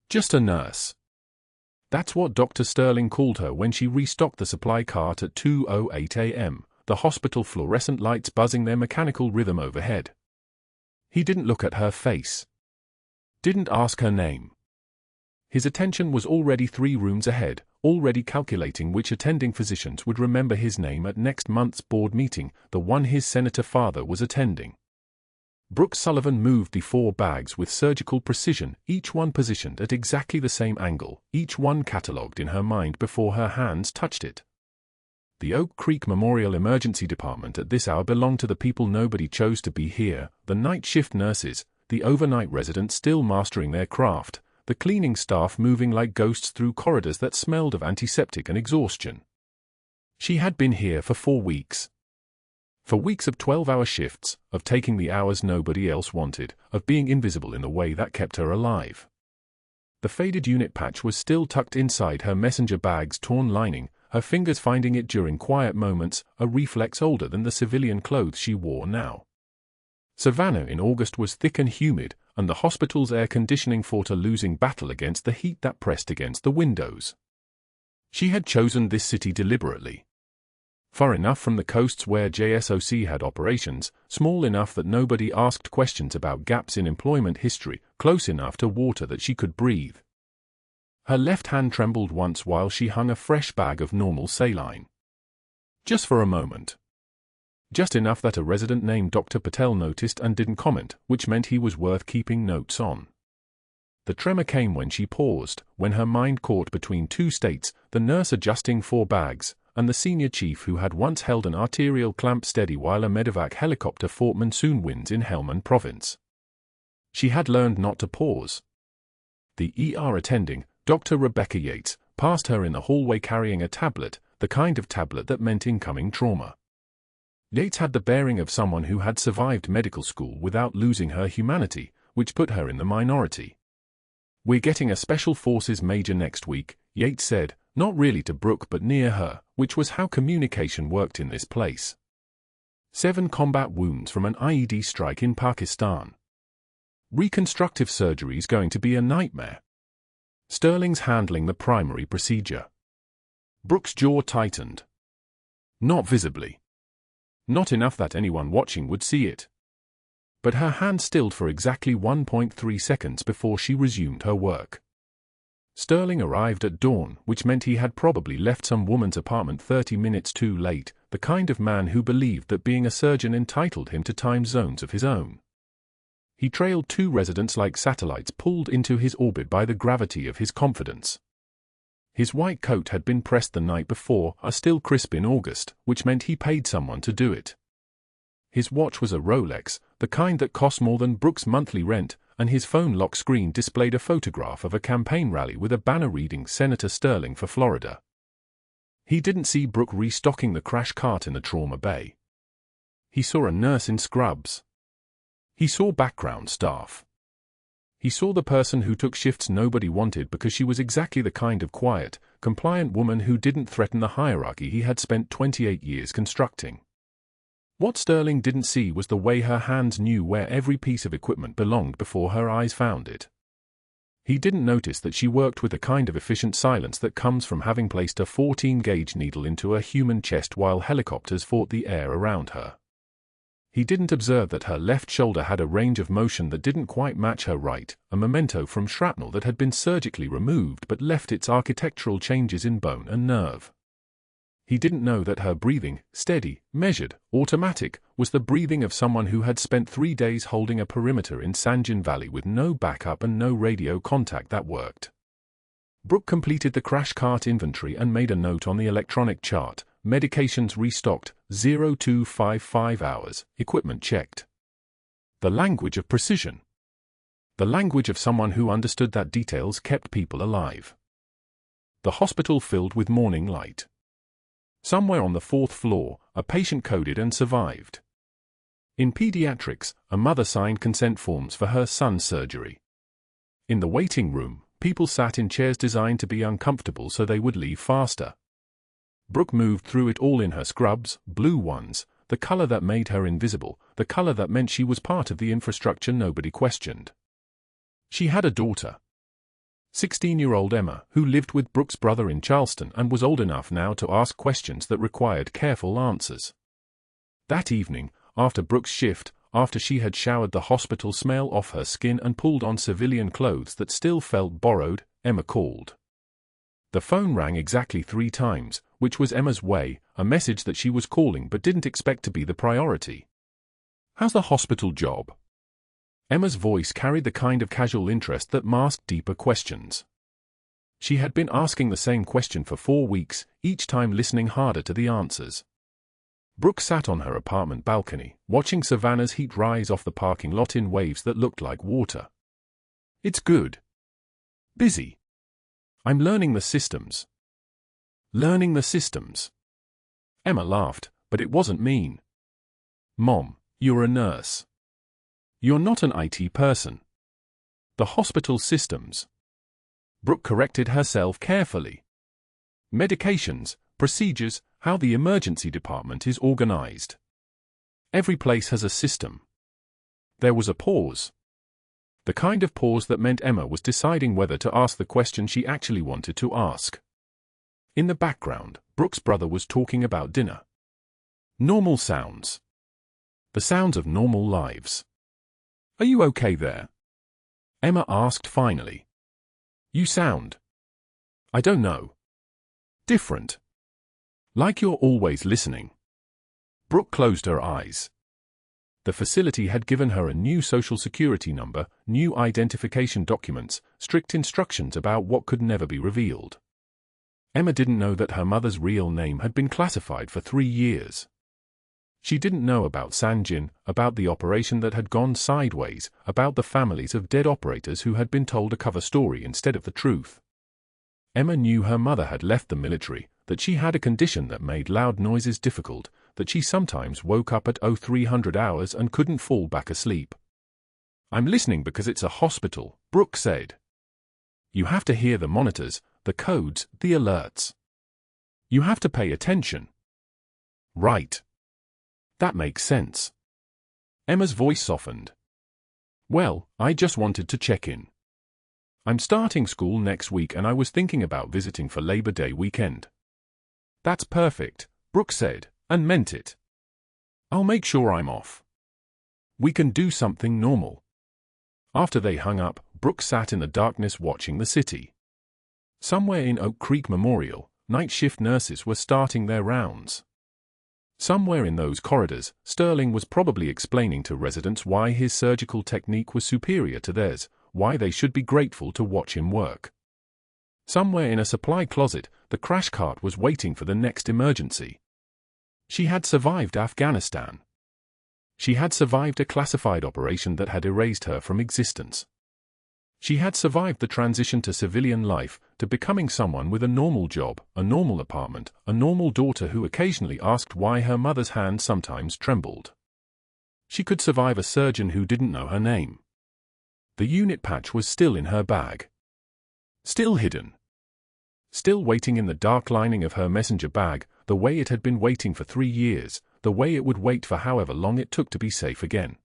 Just a nurse. That's what Dr. Sterling called her when she restocked the supply cart at 2:08 a.m., the hospital fluorescent lights buzzing their mechanical rhythm overhead. He didn't look at her face. Didn't ask her name. His attention was already 3 rooms ahead, already calculating which attending physicians would remember his name at next month's board meeting, the one his senator father was attending. Brooke Sullivan moved the 4 bags with surgical precision, each one positioned at exactly the same angle, each one catalogued in her mind before her hands touched it. The Oak Creek Memorial Emergency Department at this hour belonged to the people nobody chose to be here, the night shift nurses, the overnight residents still mastering their craft, the cleaning staff moving like ghosts through corridors that smelled of antiseptic and exhaustion. She had been here for 4 weeks. For weeks of 12-hour shifts, of taking the hours nobody else wanted, of being invisible in the way that kept her alive. The faded unit patch was still tucked inside her messenger bag's torn lining, her fingers finding it during quiet moments, a reflex older than the civilian clothes she wore now. Savannah in August was thick and humid, and the hospital's air conditioning fought a losing battle against the heat that pressed against the windows. She had chosen this city deliberately. Far enough from the coasts where JSOC had operations, small enough that nobody asked questions about gaps in employment history, close enough to water that she could breathe. Her left hand trembled once while she hung a fresh bag of normal saline. Just for a moment. Just enough that a resident named Dr. Patel noticed and didn't comment, which meant he was worth keeping notes on. The tremor came when she paused, when her mind caught between 2 states, the nurse adjusting 4 bags, and the senior chief who had once held an arterial clamp steady while a medevac helicopter fought monsoon winds in Helmand Province. She had learned not to pause. The ER attending, Dr. Rebecca Yates, passed her in the hallway carrying a tablet, the kind of tablet that meant incoming trauma. Yates had the bearing of someone who had survived medical school without losing her humanity, which put her in the minority. "We're getting a Special Forces major next week," Yates said, not really to Brooke but near her, which was how communication worked in this place. 7 combat wounds from an IED strike in Pakistan. Reconstructive surgery's going to be a nightmare. Sterling's handling the primary procedure. Brooke's jaw tightened. Not visibly. Not enough that anyone watching would see it. But her hand stilled for exactly 1.3 seconds before she resumed her work. Sterling arrived at dawn, which meant he had probably left some woman's apartment 30 minutes too late, the kind of man who believed that being a surgeon entitled him to time zones of his own. He trailed 2 residents like satellites pulled into his orbit by the gravity of his confidence. His white coat had been pressed the night before, still crisp in August, which meant he paid someone to do it. His watch was a Rolex, the kind that cost more than Brooke's monthly rent, and his phone lock screen displayed a photograph of a campaign rally with a banner reading Senator Sterling for Florida. He didn't see Brooke restocking the crash cart in the trauma bay. He saw a nurse in scrubs. He saw background staff. He saw the person who took shifts nobody wanted because she was exactly the kind of quiet, compliant woman who didn't threaten the hierarchy he had spent 28 years constructing. What Sterling didn't see was the way her hands knew where every piece of equipment belonged before her eyes found it. He didn't notice that she worked with the kind of efficient silence that comes from having placed a 14-gauge needle into a human chest while helicopters fought the air around her. He didn't observe that her left shoulder had a range of motion that didn't quite match her right, a memento from shrapnel that had been surgically removed but left its architectural changes in bone and nerve. He didn't know that her breathing, steady, measured, automatic, was the breathing of someone who had spent 3 days holding a perimeter in Sangin Valley with no backup and no radio contact that worked. Brooke completed the crash cart inventory and made a note on the electronic chart. Medications restocked, 0255 hours, equipment checked. The language of precision. The language of someone who understood that details kept people alive. The hospital filled with morning light. Somewhere on the 4th floor, a patient coded and survived. In pediatrics, a mother signed consent forms for her son's surgery. In the waiting room, people sat in chairs designed to be uncomfortable so they would leave faster. Brooke moved through it all in her scrubs, blue ones, the color that made her invisible, the color that meant she was part of the infrastructure nobody questioned. She had a daughter. 16-year-old Emma, who lived with Brooke's brother in Charleston and was old enough now to ask questions that required careful answers. That evening, after Brooke's shift, after she had showered the hospital smell off her skin and pulled on civilian clothes that still felt borrowed, Emma called. The phone rang exactly 3 times, which was Emma's way, a message that she was calling but didn't expect to be the priority. "How's the hospital job?" Emma's voice carried the kind of casual interest that masked deeper questions. She had been asking the same question for 4 weeks, each time listening harder to the answers. Brooke sat on her apartment balcony, watching Savannah's heat rise off the parking lot in waves that looked like water. "It's good. Busy. I'm learning the systems." "Learning the systems?" Emma laughed, but it wasn't mean. "Mom, you're a nurse. You're not an IT person. The hospital systems." Brooke corrected herself carefully. "Medications, procedures, how the emergency department is organized. Every place has a system." There was a pause. The kind of pause that meant Emma was deciding whether to ask the question she actually wanted to ask. In the background, Brooke's brother was talking about dinner. Normal sounds. The sounds of normal lives. "Are you okay there?" Emma asked finally. "You sound, I don't know, different. Like you're always listening." Brooke closed her eyes. The facility had given her a new social security number, new identification documents, strict instructions about what could never be revealed. Emma didn't know that her mother's real name had been classified for 3 years. She didn't know about Sangin, about the operation that had gone sideways, about the families of dead operators who had been told a cover story instead of the truth. Emma knew her mother had left the military, that she had a condition that made loud noises difficult, that she sometimes woke up at 0300 hours and couldn't fall back asleep. "I'm listening because it's a hospital," Brooke said. "You have to hear the monitors, the codes, the alerts. You have to pay attention." "Right. That makes sense." Emma's voice softened. "Well, I just wanted to check in. I'm starting school next week and I was thinking about visiting for Labor Day weekend." "That's perfect," Brooke said, and meant it. "I'll make sure I'm off. We can do something normal." After they hung up, Brooke sat in the darkness watching the city. Somewhere in Oak Creek Memorial, night shift nurses were starting their rounds. Somewhere in those corridors, Sterling was probably explaining to residents why his surgical technique was superior to theirs, why they should be grateful to watch him work. Somewhere in a supply closet, the crash cart was waiting for the next emergency. She had survived Afghanistan. She had survived a classified operation that had erased her from existence. She had survived the transition to civilian life, to becoming someone with a normal job, a normal apartment, a normal daughter who occasionally asked why her mother's hand sometimes trembled. She could survive a surgeon who didn't know her name. The unit patch was still in her bag. Still hidden. Still waiting in the dark lining of her messenger bag, the way it had been waiting for 3 years, the way it would wait for however long it took to be safe again.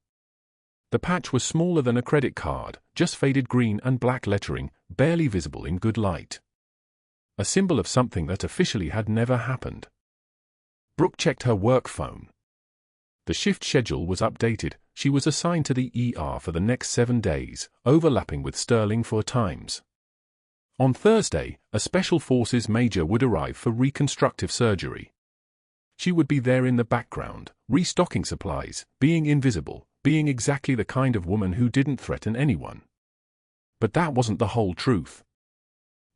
The patch was smaller than a credit card, just faded green and black lettering, barely visible in good light. A symbol of something that officially had never happened. Brooke checked her work phone. The shift schedule was updated. She was assigned to the ER for the next 7 days, overlapping with Sterling 4 times. On Thursday, a Special Forces major would arrive for reconstructive surgery. She would be there in the background, restocking supplies, being invisible, being exactly the kind of woman who didn't threaten anyone. But that wasn't the whole truth.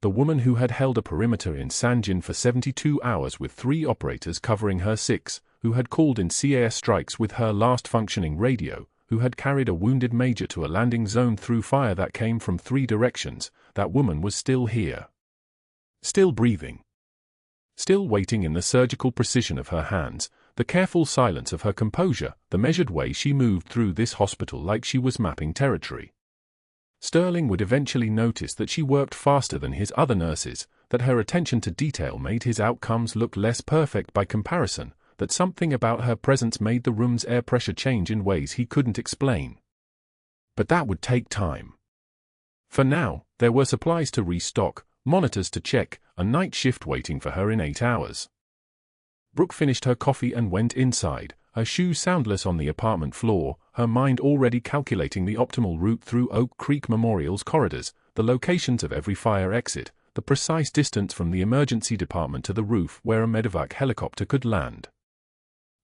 The woman who had held a perimeter in Sangin for 72 hours with 3 operators covering her 6, who had called in CAS strikes with her last functioning radio, who had carried a wounded major to a landing zone through fire that came from 3 directions, that woman was still here. Still breathing. Still waiting in the surgical precision of her hands, the careful silence of her composure, the measured way she moved through this hospital like she was mapping territory. Sterling would eventually notice that she worked faster than his other nurses, that her attention to detail made his outcomes look less perfect by comparison, that something about her presence made the room's air pressure change in ways he couldn't explain. But that would take time. For now, there were supplies to restock, monitors to check, a night shift waiting for her in 8 hours. Brooke finished her coffee and went inside, her shoes soundless on the apartment floor, her mind already calculating the optimal route through Oak Creek Memorial's corridors, the locations of every fire exit, the precise distance from the emergency department to the roof where a medevac helicopter could land.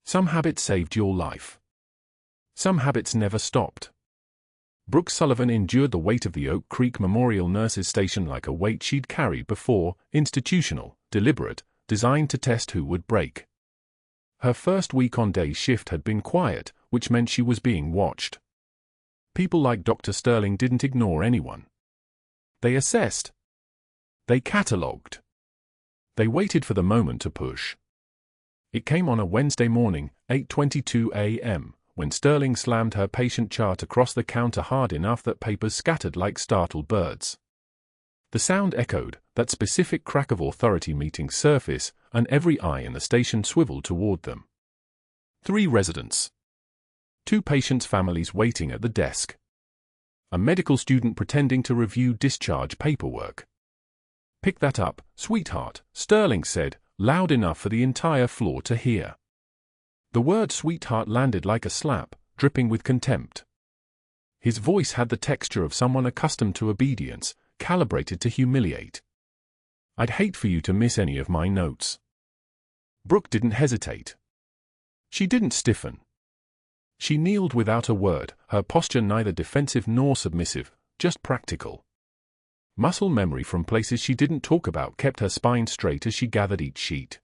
Some habits saved your life. Some habits never stopped. Brooke Sullivan endured the weight of the Oak Creek Memorial Nurses Station like a weight she'd carried before, institutional, deliberate, designed to test who would break. Her first week on day shift had been quiet, which meant she was being watched. People like Dr. Sterling didn't ignore anyone. They assessed. They catalogued. They waited for the moment to push. It came on a Wednesday morning, 8:22 a.m., when Sterling slammed her patient chart across the counter hard enough that papers scattered like startled birds. The sound echoed, that specific crack of authority meeting surface, and every eye in the station swiveled toward them. 3 residents. 2 patients' families waiting at the desk. A medical student pretending to review discharge paperwork. "Pick that up, sweetheart," Sterling said, loud enough for the entire floor to hear. The word sweetheart landed like a slap, dripping with contempt. His voice had the texture of someone accustomed to obedience, calibrated to humiliate. "I'd hate for you to miss any of my notes." Brooke didn't hesitate. She didn't stiffen. She kneeled without a word, her posture neither defensive nor submissive, just practical. Muscle memory from places she didn't talk about kept her spine straight as she gathered each sheet.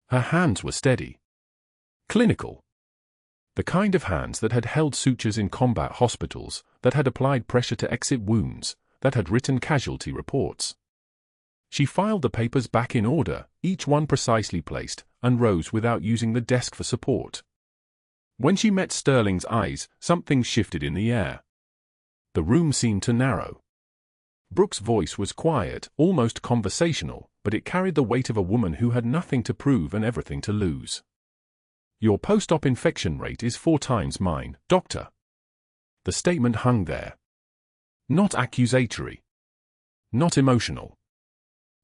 Her hands were steady. Clinical. The kind of hands that had held sutures in combat hospitals, that had applied pressure to exit wounds, that had written casualty reports. She filed the papers back in order, each one precisely placed, and rose without using the desk for support. When she met Sterling's eyes, something shifted in the air. The room seemed to narrow. Brooke's voice was quiet, almost conversational, but it carried the weight of a woman who had nothing to prove and everything to lose. "Your post-op infection rate is 4 times mine, doctor." The statement hung there. Not accusatory. Not emotional.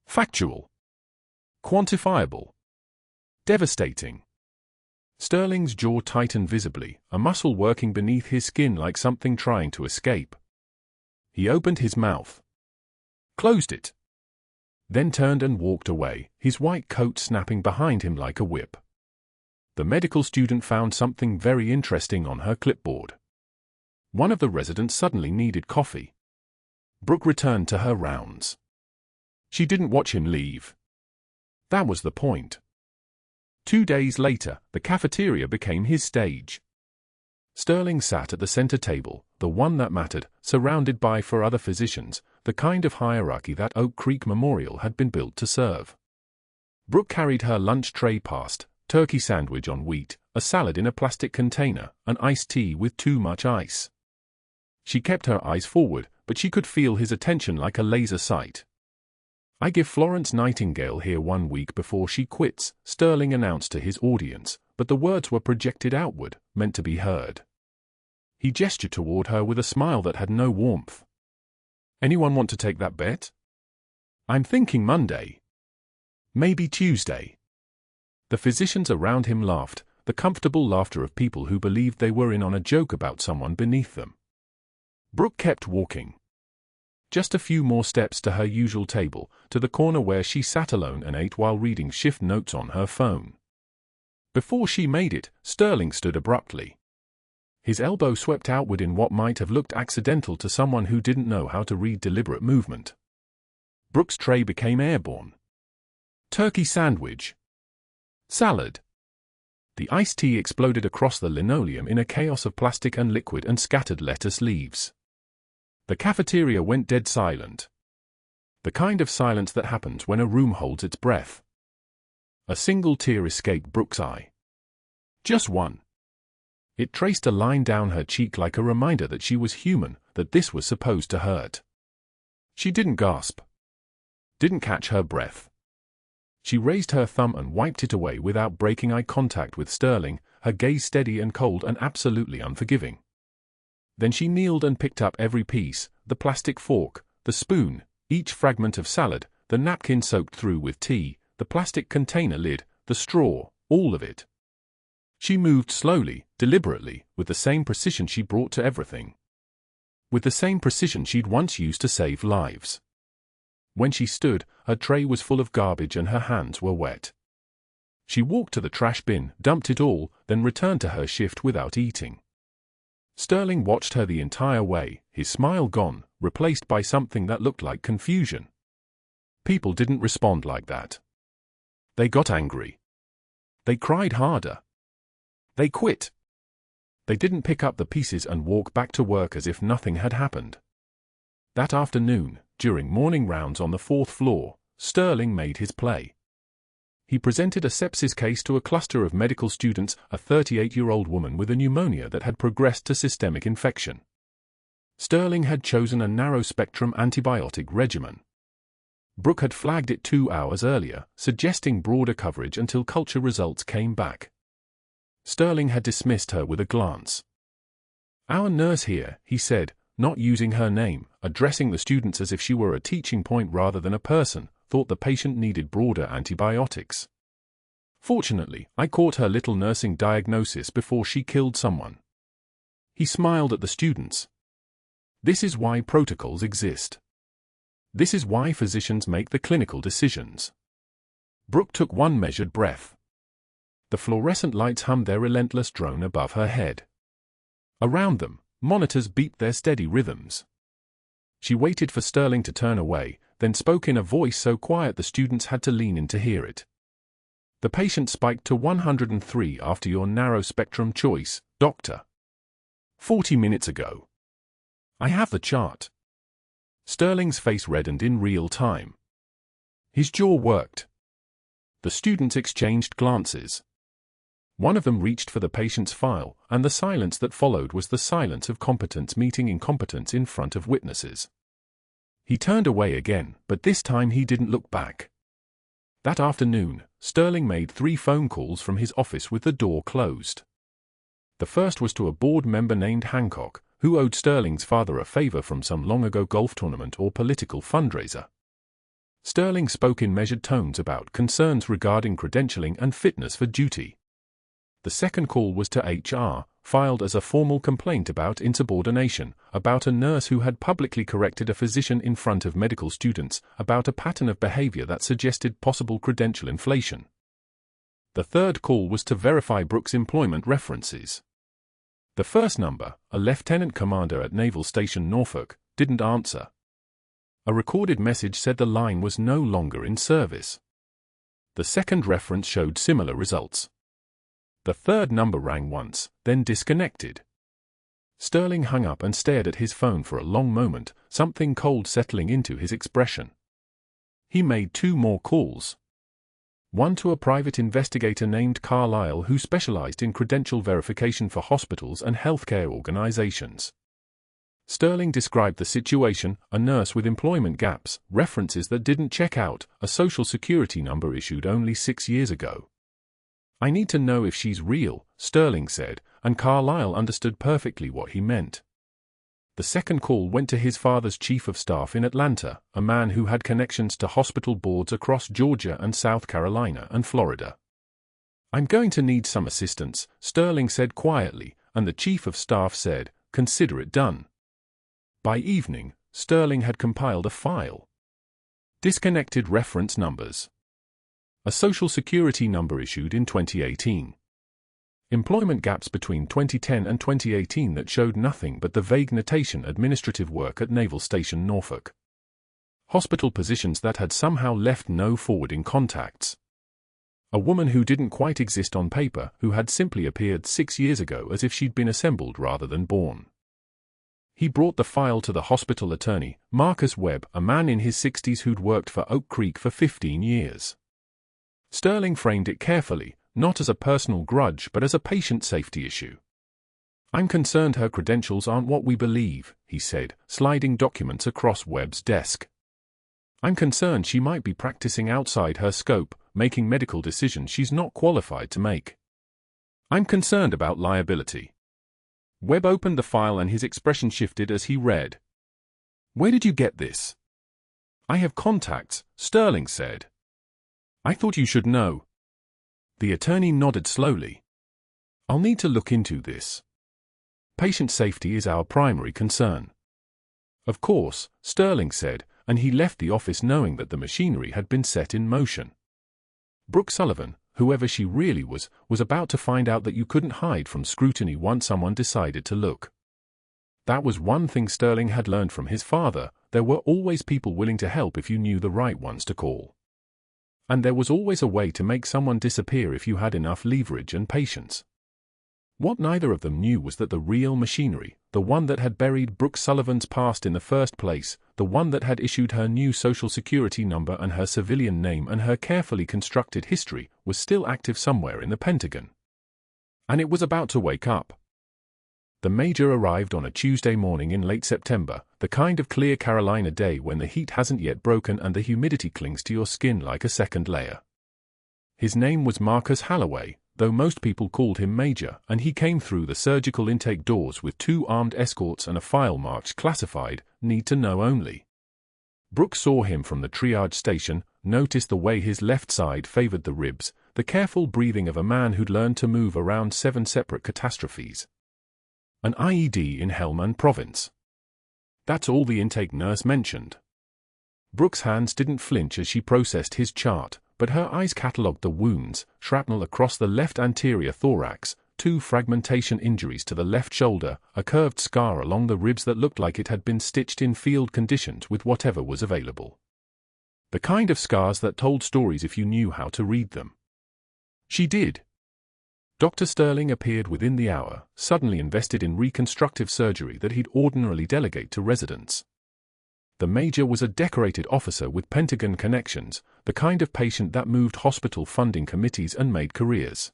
Factual. Quantifiable. Devastating. Sterling's jaw tightened visibly, a muscle working beneath his skin like something trying to escape. He opened his mouth. Closed it. Then turned and walked away, his white coat snapping behind him like a whip. The medical student found something very interesting on her clipboard. One of the residents suddenly needed coffee. Brooke returned to her rounds. She didn't watch him leave. That was the point. 2 days later, the cafeteria became his stage. Sterling sat at the center table, the one that mattered, surrounded by 4 other physicians, the kind of hierarchy that Oak Creek Memorial had been built to serve. Brooke carried her lunch tray past, turkey sandwich on wheat, a salad in a plastic container, an iced tea with too much ice. She kept her eyes forward, but she could feel his attention like a laser sight. "I give Florence Nightingale here 1 week before she quits," Sterling announced to his audience, but the words were projected outward, meant to be heard. He gestured toward her with a smile that had no warmth. "Anyone want to take that bet?" "I'm thinking Monday. Maybe Tuesday." The physicians around him laughed, the comfortable laughter of people who believed they were in on a joke about someone beneath them. Brooke kept walking. Just a few more steps to her usual table, to the corner where she sat alone and ate while reading shift notes on her phone. Before she made it, Sterling stood abruptly. His elbow swept outward in what might have looked accidental to someone who didn't know how to read deliberate movement. Brooke's tray became airborne. Turkey sandwich. Salad. The iced tea exploded across the linoleum in a chaos of plastic and liquid and scattered lettuce leaves. The cafeteria went dead silent. The kind of silence that happens when a room holds its breath. A single tear escaped Brooke's eye. Just one. It traced a line down her cheek like a reminder that she was human, that this was supposed to hurt. She didn't gasp. Didn't catch her breath. She raised her thumb and wiped it away without breaking eye contact with Sterling, her gaze steady and cold and absolutely unforgiving. Then she kneeled and picked up every piece, the plastic fork, the spoon, each fragment of salad, the napkin soaked through with tea, the plastic container lid, the straw, all of it. She moved slowly, deliberately, with the same precision she brought to everything. With the same precision she'd once used to save lives. When she stood, her tray was full of garbage and her hands were wet. She walked to the trash bin, dumped it all, then returned to her shift without eating. Sterling watched her the entire way, his smile gone, replaced by something that looked like confusion. People didn't respond like that. They got angry. They cried harder. They quit. They didn't pick up the pieces and walk back to work as if nothing had happened. That afternoon, during morning rounds on the 4th floor, Sterling made his play. He presented a sepsis case to a cluster of medical students, a 38-year-old woman with a pneumonia that had progressed to systemic infection. Sterling had chosen a narrow-spectrum antibiotic regimen. Brooke had flagged it 2 hours earlier, suggesting broader coverage until culture results came back. Sterling had dismissed her with a glance. "Our nurse here," he said, not using her name, addressing the students as if she were a teaching point rather than a person, thought the patient needed broader antibiotics. "Fortunately, I caught her little nursing diagnosis before she killed someone." He smiled at the students. This is why protocols exist. This is why physicians make the clinical decisions. Brooke took one measured breath. The fluorescent lights hummed their relentless drone above her head. Around them, monitors beat their steady rhythms. She waited for Sterling to turn away, then spoke in a voice so quiet the students had to lean in to hear it. "The patient spiked to 103 after your narrow-spectrum choice, doctor. 40 minutes ago. I have the chart." Sterling's face reddened in real time. His jaw worked. The students exchanged glances. One of them reached for the patient's file, and the silence that followed was the silence of competence meeting incompetence in front of witnesses. He turned away again, but this time he didn't look back. That afternoon, Sterling made 3 phone calls from his office with the door closed. The first was to a board member named Hancock, who owed Sterling's father a favor from some long-ago golf tournament or political fundraiser. Sterling spoke in measured tones about concerns regarding credentialing and fitness for duty. The second call was to HR, filed as a formal complaint about insubordination, about a nurse who had publicly corrected a physician in front of medical students, about a pattern of behavior that suggested possible credential inflation. The third call was to verify Brooke's employment references. The first number, a lieutenant commander at Naval Station Norfolk, didn't answer. A recorded message said the line was no longer in service. The second reference showed similar results. The third number rang once, then disconnected. Sterling hung up and stared at his phone for a long moment, something cold settling into his expression. He made 2 more calls. One to a private investigator named Carlisle who specialized in credential verification for hospitals and healthcare organizations. Sterling described the situation: a nurse with employment gaps, references that didn't check out, a social security number issued only 6 years ago. "I need to know if she's real," Sterling said, and Carlisle understood perfectly what he meant. The second call went to his father's chief of staff in Atlanta, a man who had connections to hospital boards across Georgia and South Carolina and Florida. "I'm going to need some assistance," Sterling said quietly, and the chief of staff said, "Consider it done." By evening, Sterling had compiled a file. Disconnected reference numbers. A social security number issued in 2018. Employment gaps between 2010 and 2018 that showed nothing but the vague notation "administrative work at Naval Station Norfolk." Hospital positions that had somehow left no forwarding contacts. A woman who didn't quite exist on paper, who had simply appeared 6 years ago as if she'd been assembled rather than born. He brought the file to the hospital attorney, Marcus Webb, a man in his 60s who'd worked for Oak Creek for 15 years. Sterling framed it carefully, not as a personal grudge but as a patient safety issue. "I'm concerned her credentials aren't what we believe," he said, sliding documents across Webb's desk. "I'm concerned she might be practicing outside her scope, making medical decisions she's not qualified to make. I'm concerned about liability." Webb opened the file and his expression shifted as he read. Where did you get this? I have contacts, Sterling said. I thought you should know. The attorney nodded slowly. I'll need to look into this. Patient safety is our primary concern. Of course, Sterling said, and he left the office knowing that the machinery had been set in motion. Brooke Sullivan, whoever she really was about to find out that you couldn't hide from scrutiny once someone decided to look. That was one thing Sterling had learned from his father: there were always people willing to help if you knew the right ones to call. And there was always a way to make someone disappear if you had enough leverage and patience. What neither of them knew was that the real machinery, the one that had buried Brooke Sullivan's past in the first place, the one that had issued her new social security number and her civilian name and her carefully constructed history, was still active somewhere in the Pentagon. And it was about to wake up. The Major arrived on a Tuesday morning in late September, the kind of clear Carolina day when the heat hasn't yet broken and the humidity clings to your skin like a second layer. His name was Marcus Halloway, though most people called him Major, and he came through the surgical intake doors with 2 armed escorts and a file marked classified, need to know only. Brooke saw him from the triage station, noticed the way his left side favored the ribs, the careful breathing of a man who'd learned to move around 7 separate catastrophes. An IED in Helmand Province. That's all the intake nurse mentioned. Brooke's hands didn't flinch as she processed his chart, but her eyes catalogued the wounds: shrapnel across the left anterior thorax, 2 fragmentation injuries to the left shoulder, a curved scar along the ribs that looked like it had been stitched in field conditions with whatever was available. The kind of scars that told stories if you knew how to read them. She did. Dr. Sterling appeared within the hour, suddenly invested in reconstructive surgery that he'd ordinarily delegate to residents. The Major was a decorated officer with Pentagon connections, the kind of patient that moved hospital funding committees and made careers.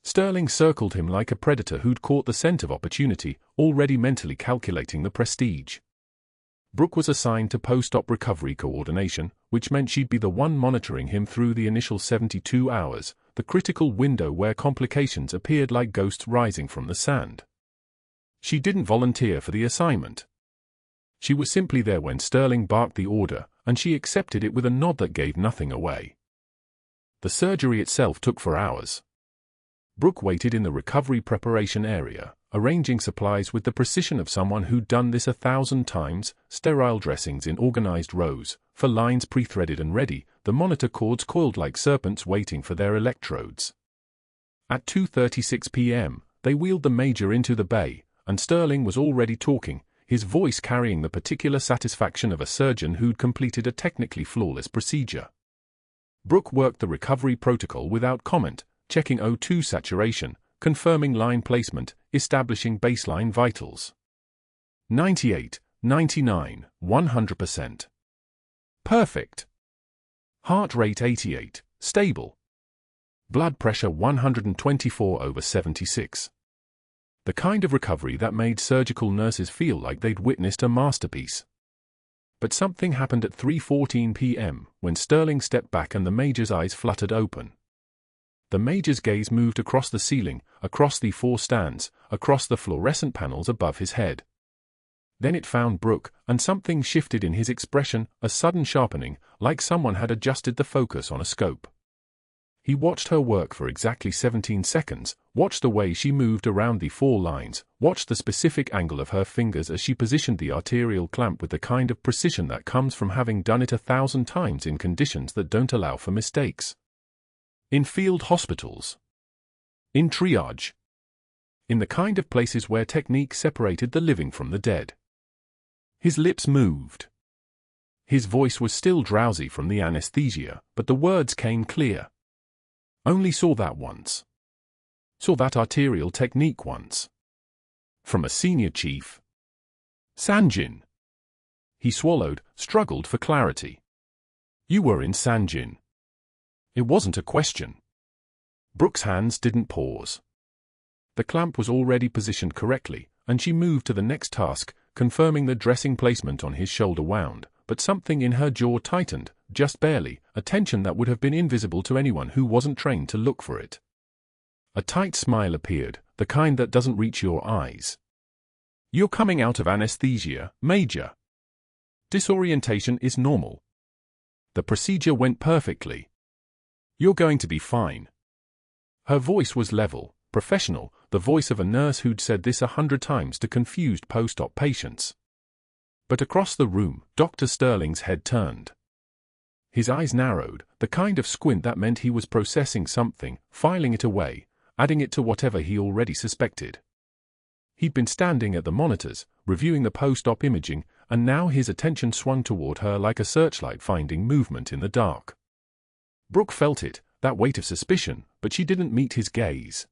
Sterling circled him like a predator who'd caught the scent of opportunity, already mentally calculating the prestige. Brooke was assigned to post-op recovery coordination, which meant she'd be the one monitoring him through the initial 72 hours, the critical window where complications appeared like ghosts rising from the sand. She didn't volunteer for the assignment. She was simply there when Sterling barked the order, and she accepted it with a nod that gave nothing away. The surgery itself took 4 hours. Brooke waited in the recovery preparation area, arranging supplies with the precision of someone who'd done this 1,000 times, sterile dressings in organized rows, for lines pre-threaded and ready, the monitor cords coiled like serpents waiting for their electrodes. At 2:36 p.m., they wheeled the Major into the bay, and Sterling was already talking, his voice carrying the particular satisfaction of a surgeon who'd completed a technically flawless procedure. Brooke worked the recovery protocol without comment, checking O2 saturation, confirming line placement, establishing baseline vitals. 98, 99, 100%. Perfect. Heart rate 88, stable. Blood pressure 124/76. The kind of recovery that made surgical nurses feel like they'd witnessed a masterpiece. But something happened at 3:14 p.m. when Sterling stepped back and the Major's eyes fluttered open. The Major's gaze moved across the ceiling, across the 4 stands, across the fluorescent panels above his head. Then it found Brooke, and something shifted in his expression, a sudden sharpening, like someone had adjusted the focus on a scope. He watched her work for exactly 17 seconds, watched the way she moved around the 4 lines, watched the specific angle of her fingers as she positioned the arterial clamp with the kind of precision that comes from having done it 1,000 times in conditions that don't allow for mistakes. In field hospitals. In triage. In the kind of places where technique separated the living from the dead. His lips moved. His voice was still drowsy from the anesthesia, but the words came clear. Only saw that once. Saw that arterial technique once. From a senior chief. Sangin. He swallowed, struggled for clarity. You were in Sangin. It wasn't a question. Brooke's hands didn't pause. The clamp was already positioned correctly, and she moved to the next task, confirming the dressing placement on his shoulder wound, but something in her jaw tightened, just barely, a tension that would have been invisible to anyone who wasn't trained to look for it. A tight smile appeared, the kind that doesn't reach your eyes. You're coming out of anesthesia, Major. Disorientation is normal. The procedure went perfectly. You're going to be fine. Her voice was level, professional, the voice of a nurse who'd said this 100 times to confused post-op patients. But across the room, Dr. Sterling's head turned. His eyes narrowed, the kind of squint that meant he was processing something, filing it away, adding it to whatever he already suspected. He'd been standing at the monitors, reviewing the post-op imaging, and now his attention swung toward her like a searchlight finding movement in the dark. Brooke felt it, that weight of suspicion, but she didn't meet his gaze.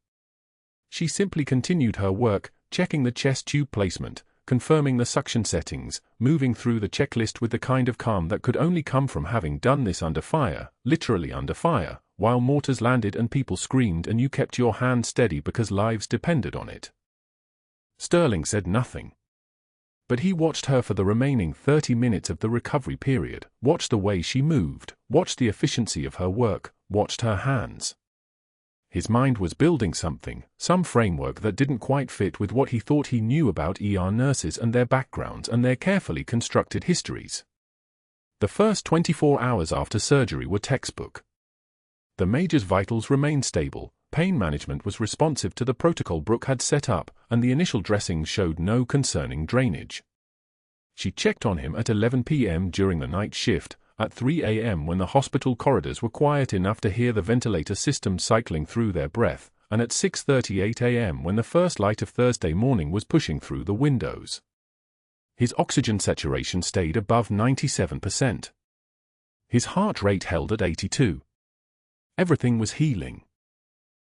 She simply continued her work, checking the chest tube placement, confirming the suction settings, moving through the checklist with the kind of calm that could only come from having done this under fire, literally under fire, while mortars landed and people screamed and you kept your hand steady because lives depended on it. Sterling said nothing. But he watched her for the remaining 30 minutes of the recovery period, watched the way she moved, watched the efficiency of her work, watched her hands. His mind was building something, some framework that didn't quite fit with what he thought he knew about ER nurses and their backgrounds and their carefully constructed histories. The first 24 hours after surgery were textbook. The Major's vitals remained stable, pain management was responsive to the protocol Brooke had set up, and the initial dressings showed no concerning drainage. She checked on him at 11 p.m. during the night shift, at 3 a.m. when the hospital corridors were quiet enough to hear the ventilator system cycling through their breath, and at 6:38 a.m. when the first light of Thursday morning was pushing through the windows. His oxygen saturation stayed above 97%. His heart rate held at 82. Everything was healing.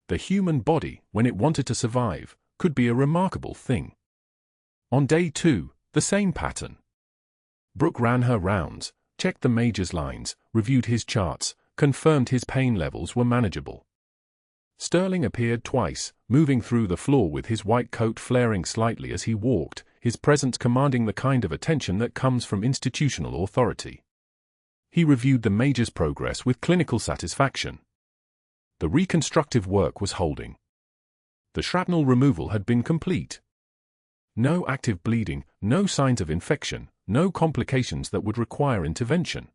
The human body, when it wanted to survive, could be a remarkable thing. On day 2, the same pattern. Brooke ran her rounds, checked the Major's lines, reviewed his charts, confirmed his pain levels were manageable. Sterling appeared twice, moving through the floor with his white coat flaring slightly as he walked, his presence commanding the kind of attention that comes from institutional authority. He reviewed the Major's progress with clinical satisfaction. The reconstructive work was holding. The shrapnel removal had been complete. No active bleeding, no signs of infection, no complications that would require intervention.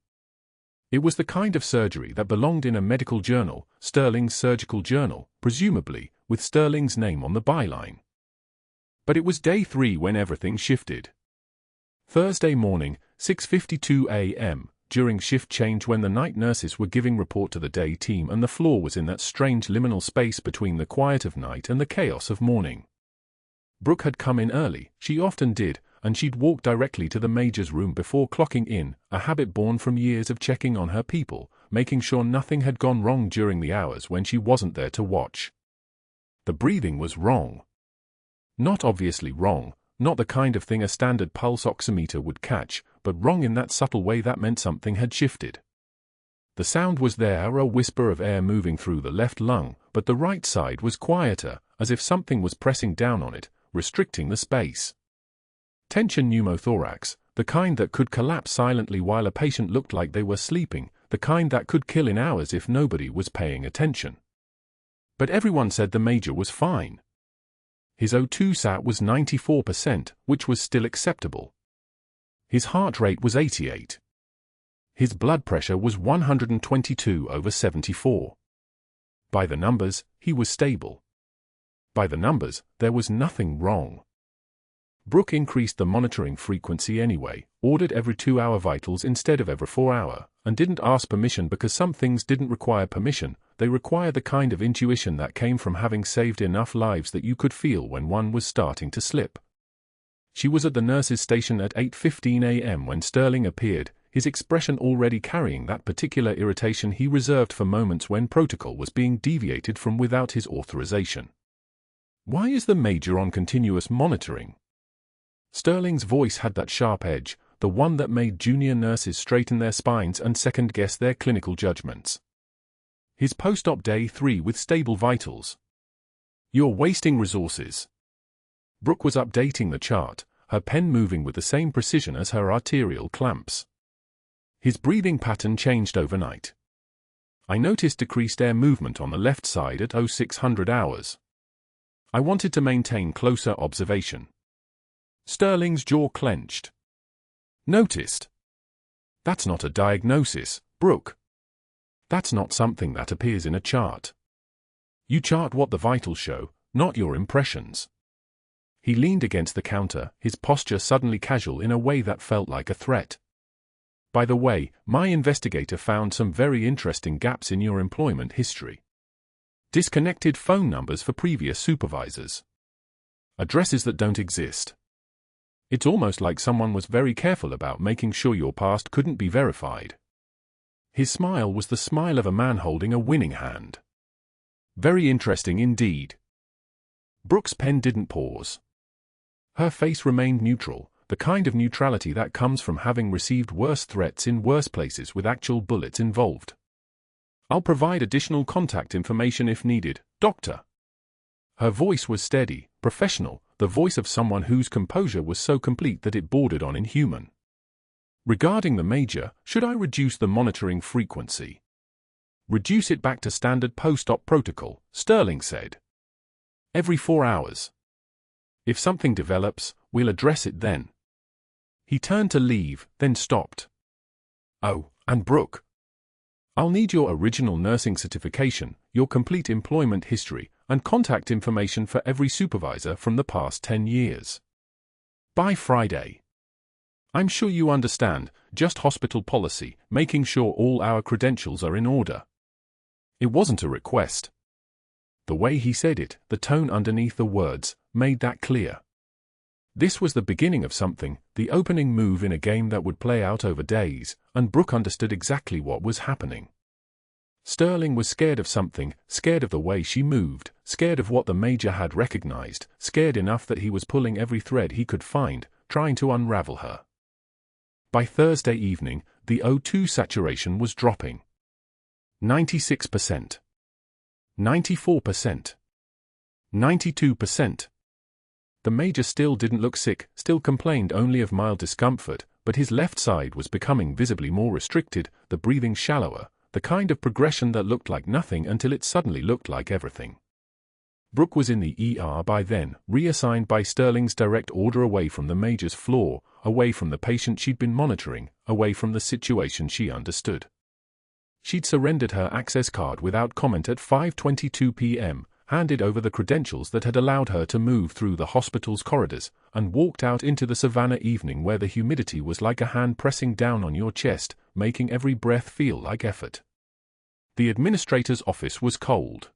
It was the kind of surgery that belonged in a medical journal, Sterling's surgical journal, presumably, with Sterling's name on the byline. But it was day 3 when everything shifted. Thursday morning, 6:52 a.m., during shift change when the night nurses were giving report to the day team and the floor was in that strange liminal space between the quiet of night and the chaos of morning. Brooke had come in early, she often did, and she'd walked directly to the Major's room before clocking in, a habit born from years of checking on her people, making sure nothing had gone wrong during the hours when she wasn't there to watch. The breathing was wrong. Not obviously wrong, not the kind of thing a standard pulse oximeter would catch, but wrong in that subtle way that meant something had shifted. The sound was there, a whisper of air moving through the left lung, but the right side was quieter, as if something was pressing down on it, restricting the space. Tension pneumothorax, the kind that could collapse silently while a patient looked like they were sleeping, the kind that could kill in hours if nobody was paying attention. But everyone said the Major was fine. His O2 sat was 94%, which was still acceptable. His heart rate was 88. His blood pressure was 122/74. By the numbers, he was stable. By the numbers, there was nothing wrong. Brooke increased the monitoring frequency anyway, ordered every 2-hour vitals instead of every 4-hour, and didn't ask permission because some things didn't require permission, they require the kind of intuition that came from having saved enough lives that you could feel when one was starting to slip. She was at the nurse's station at 8:15 a.m. when Sterling appeared, his expression already carrying that particular irritation he reserved for moments when protocol was being deviated from without his authorization. "Why is the Major on continuous monitoring?" Sterling's voice had that sharp edge, the one that made junior nurses straighten their spines and second-guess their clinical judgments. His post-op day 3 with stable vitals. "You're wasting resources." Brooke was updating the chart, her pen moving with the same precision as her arterial clamps. His breathing pattern changed overnight. "I noticed decreased air movement on the left side at 0600 hours. I wanted to maintain closer observation." Sterling's jaw clenched. "Noticed?" That's not a diagnosis, Brooke. That's not something that appears in a chart. You chart what the vitals show, not your impressions. He leaned against the counter, his posture suddenly casual in a way that felt like a threat. By the way, my investigator found some very interesting gaps in your employment history. Disconnected phone numbers for previous supervisors. Addresses that don't exist. It's almost like someone was very careful about making sure your past couldn't be verified. His smile was the smile of a man holding a winning hand. Very interesting indeed. Brooke's pen didn't pause. Her face remained neutral, the kind of neutrality that comes from having received worse threats in worse places with actual bullets involved. I'll provide additional contact information if needed, Doctor. Her voice was steady, professional, the voice of someone whose composure was so complete that it bordered on inhuman. Regarding the major, should I reduce the monitoring frequency? Reduce it back to standard post-op protocol, Sterling said. Every 4 hours. If something develops, we'll address it then. He turned to leave, then stopped. Oh, and Brooke. I'll need your original nursing certification, your complete employment history, and contact information for every supervisor from the past 10 years. By Friday. I'm sure you understand, just hospital policy, making sure all our credentials are in order. It wasn't a request. The way he said it, the tone underneath the words, made that clear. This was the beginning of something, the opening move in a game that would play out over days, and Brooke understood exactly what was happening. Sterling was scared of something, scared of the way she moved, scared of what the major had recognized, scared enough that he was pulling every thread he could find, trying to unravel her. By Thursday evening, the O2 saturation was dropping. 96%. 94%. 92%. The major still didn't look sick, still complained only of mild discomfort, but his left side was becoming visibly more restricted, the breathing shallower, the kind of progression that looked like nothing until it suddenly looked like everything. Brooke was in the ER by then, reassigned by Sterling's direct order away from the major's floor, away from the patient she'd been monitoring, away from the situation she understood. She'd surrendered her access card without comment at 5:22 p.m., handed over the credentials that had allowed her to move through the hospital's corridors, and walked out into the savannah evening where the humidity was like a hand pressing down on your chest, making every breath feel like effort. The administrator's office was cold.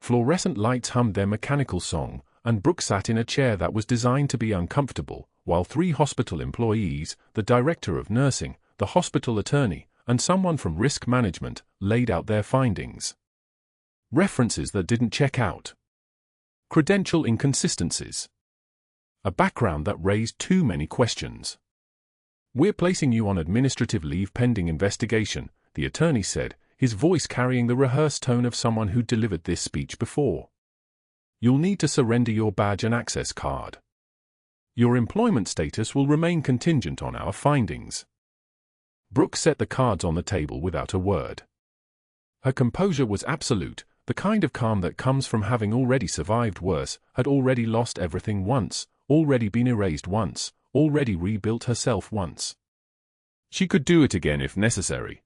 Fluorescent lights hummed their mechanical song, and Brooke sat in a chair that was designed to be uncomfortable, while 3 hospital employees, the director of nursing, the hospital attorney, and someone from risk management, laid out their findings. References that didn't check out. Credential inconsistencies. A background that raised too many questions. We're placing you on administrative leave pending investigation, the attorney said, his voice carrying the rehearsed tone of someone who'd delivered this speech before. You'll need to surrender your badge and access card. Your employment status will remain contingent on our findings. Brooke set the cards on the table without a word. Her composure was absolute, the kind of calm that comes from having already survived worse, had already lost everything once, already been erased once, already rebuilt herself once. She could do it again if necessary.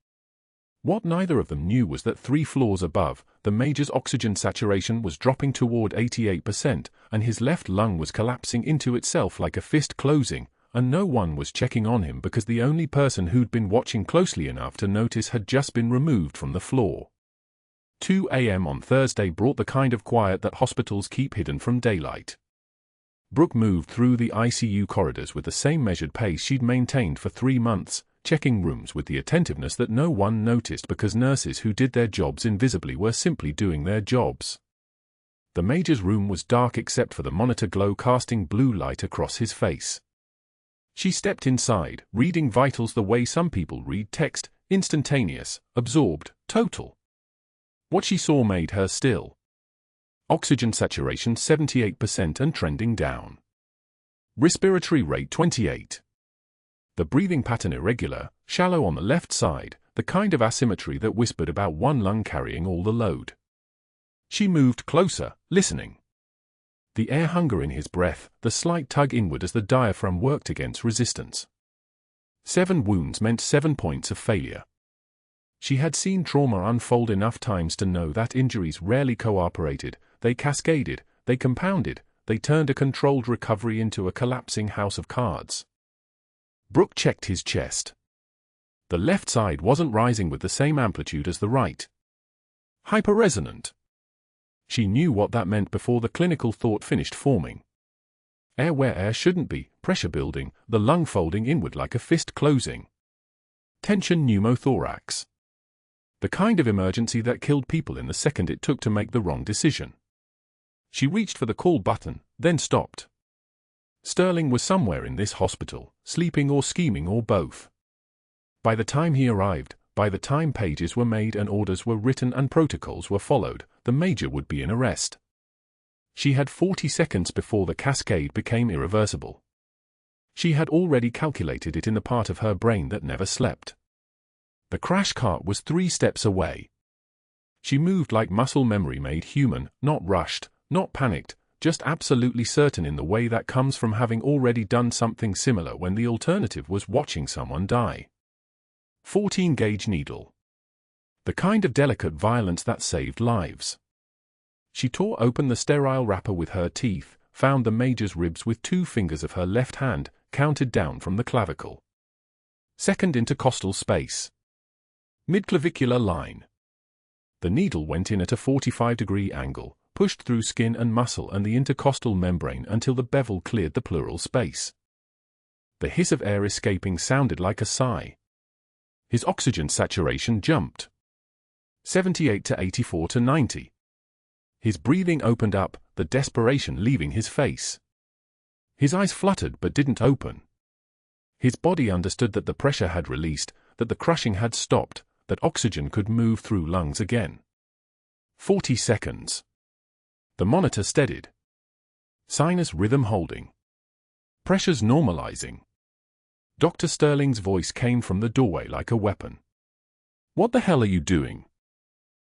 What neither of them knew was that 3 floors above, the major's oxygen saturation was dropping toward 88%, and his left lung was collapsing into itself like a fist closing, and no one was checking on him because the only person who'd been watching closely enough to notice had just been removed from the floor. 2 a.m. on Thursday brought the kind of quiet that hospitals keep hidden from daylight. Brooke moved through the ICU corridors with the same measured pace she'd maintained for 3 months, checking rooms with the attentiveness that no one noticed because nurses who did their jobs invisibly were simply doing their jobs. The major's room was dark except for the monitor glow casting blue light across his face. She stepped inside, reading vitals the way some people read text, instantaneous, absorbed, total. What she saw made her still. Oxygen saturation 78% and trending down. Respiratory rate 28. The breathing pattern irregular, shallow on the left side, the kind of asymmetry that whispered about one lung carrying all the load. She moved closer, listening. The air hunger in his breath, the slight tug inward as the diaphragm worked against resistance. 7 wounds meant 7 points of failure. She had seen trauma unfold enough times to know that injuries rarely cooperated, they cascaded, they compounded, they turned a controlled recovery into a collapsing house of cards. Brooke checked his chest. The left side wasn't rising with the same amplitude as the right. Hyperresonant. She knew what that meant before the clinical thought finished forming. Air where air shouldn't be, pressure building, the lung folding inward like a fist closing. Tension pneumothorax. The kind of emergency that killed people in the second it took to make the wrong decision. She reached for the call button, then stopped. Sterling was somewhere in this hospital, sleeping or scheming or both. By the time he arrived, by the time pages were made and orders were written and protocols were followed, the major would be in arrest. She had 40 seconds before the cascade became irreversible. She had already calculated it in the part of her brain that never slept. The crash cart was 3 steps away. She moved like muscle memory made human, not rushed, not panicked, just absolutely certain in the way that comes from having already done something similar when the alternative was watching someone die. 14-gauge needle. The kind of delicate violence that saved lives. She tore open the sterile wrapper with her teeth, found the major's ribs with 2 fingers of her left hand, counted down from the clavicle. Second intercostal space. Midclavicular line. The needle went in at a 45-degree angle, pushed through skin and muscle and the intercostal membrane until the bevel cleared the pleural space. The hiss of air escaping sounded like a sigh. His oxygen saturation jumped. 78 to 84 to 90. His breathing opened up, the desperation leaving his face. His eyes fluttered but didn't open. His body understood that the pressure had released, that the crushing had stopped, that oxygen could move through lungs again. 40 seconds. The monitor steadied. Sinus rhythm holding. Pressures normalizing. Dr. Sterling's voice came from the doorway like a weapon. "What the hell are you doing?"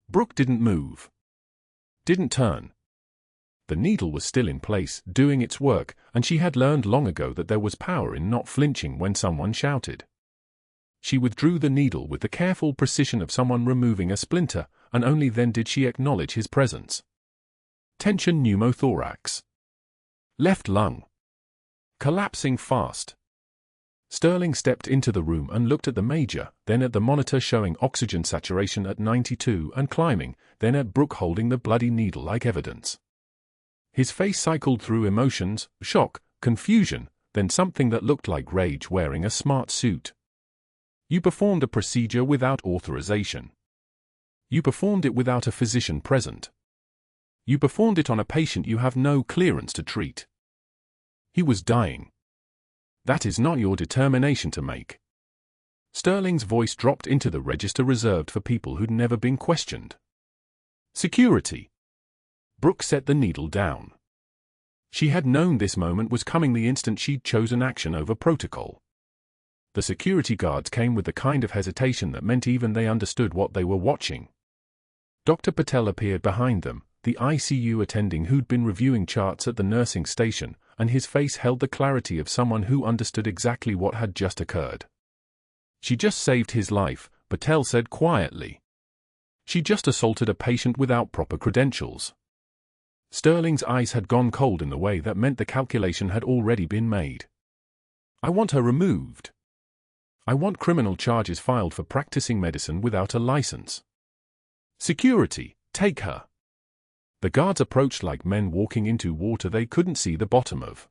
Brooke didn't move. Didn't turn. The needle was still in place, doing its work, and she had learned long ago that there was power in not flinching when someone shouted. She withdrew the needle with the careful precision of someone removing a splinter, and only then did she acknowledge his presence. Tension pneumothorax. Left lung. Collapsing fast. Sterling stepped into the room and looked at the major, then at the monitor showing oxygen saturation at 92 and climbing, then at Brooke holding the bloody needle like evidence. His face cycled through emotions, shock, confusion, then something that looked like rage wearing a smart suit. You performed a procedure without authorization. You performed it without a physician present. You performed it on a patient you have no clearance to treat. He was dying. That is not your determination to make. Sterling's voice dropped into the register reserved for people who'd never been questioned. Security. Brooke set the needle down. She had known this moment was coming the instant she'd chosen action over protocol. The security guards came with the kind of hesitation that meant even they understood what they were watching. Dr. Patel appeared behind them, the ICU attending who'd been reviewing charts at the nursing station, and his face held the clarity of someone who understood exactly what had just occurred. "She just saved his life," Patel said quietly. "She just assaulted a patient without proper credentials." Sterling's eyes had gone cold in the way that meant the calculation had already been made. "I want her removed. I want criminal charges filed for practicing medicine without a license. Security, take her." The guards approached like men walking into water they couldn't see the bottom of.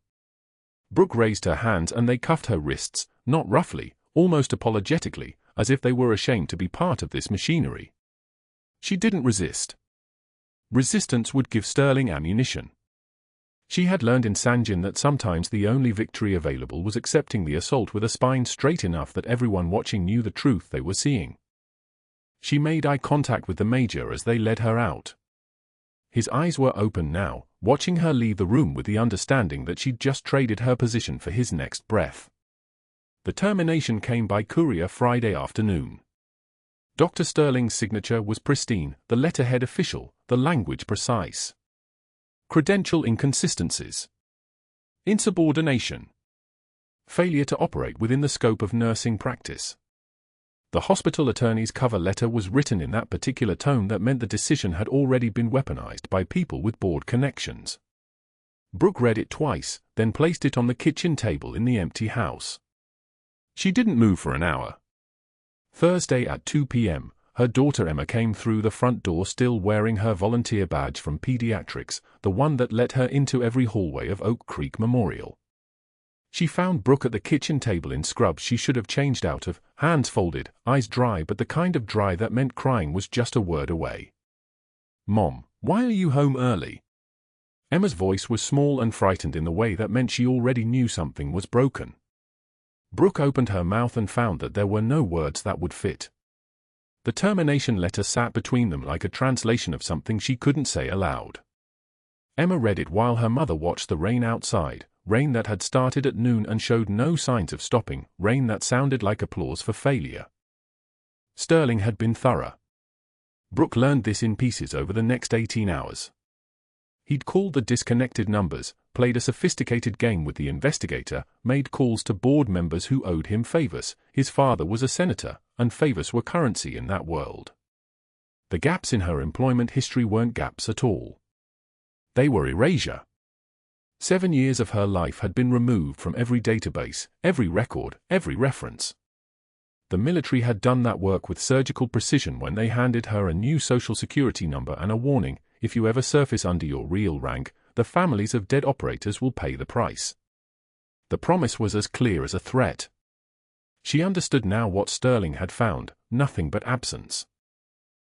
Brooke raised her hands and they cuffed her wrists, not roughly, almost apologetically, as if they were ashamed to be part of this machinery. She didn't resist. Resistance would give Sterling ammunition. She had learned in Sangin that sometimes the only victory available was accepting the assault with a spine straight enough that everyone watching knew the truth they were seeing. She made eye contact with the major as they led her out. His eyes were open now, watching her leave the room with the understanding that she'd just traded her position for his next breath. The termination came by courier Friday afternoon. Dr. Sterling's signature was pristine, the letterhead official, the language precise. Credential inconsistencies. Insubordination. Failure to operate within the scope of nursing practice. The hospital attorney's cover letter was written in that particular tone that meant the decision had already been weaponized by people with board connections. Brooke read it twice, then placed it on the kitchen table in the empty house. She didn't move for an hour. Thursday at 2 p.m., her daughter Emma came through the front door still wearing her volunteer badge from pediatrics, the one that led her into every hallway of Oak Creek Memorial. She found Brooke at the kitchen table in scrubs she should have changed out of, hands folded, eyes dry, but the kind of dry that meant crying was just a word away. "Mom, why are you home early?" Emma's voice was small and frightened in the way that meant she already knew something was broken. Brooke opened her mouth and found that there were no words that would fit. The termination letter sat between them like a translation of something she couldn't say aloud. Emma read it while her mother watched the rain outside, rain that had started at noon and showed no signs of stopping, rain that sounded like applause for failure. Sterling had been thorough. Brooke learned this in pieces over the next 18 hours. He'd called the disconnected numbers, played a sophisticated game with the investigator, made calls to board members who owed him favors. His father was a senator, and favors were currency in that world. The gaps in her employment history weren't gaps at all. They were erasure. 7 years of her life had been removed from every database, every record, every reference. The military had done that work with surgical precision when they handed her a new social security number and a warning: if you ever surface under your real rank, the families of dead operators will pay the price. The promise was as clear as a threat. She understood now what Sterling had found: nothing but absence.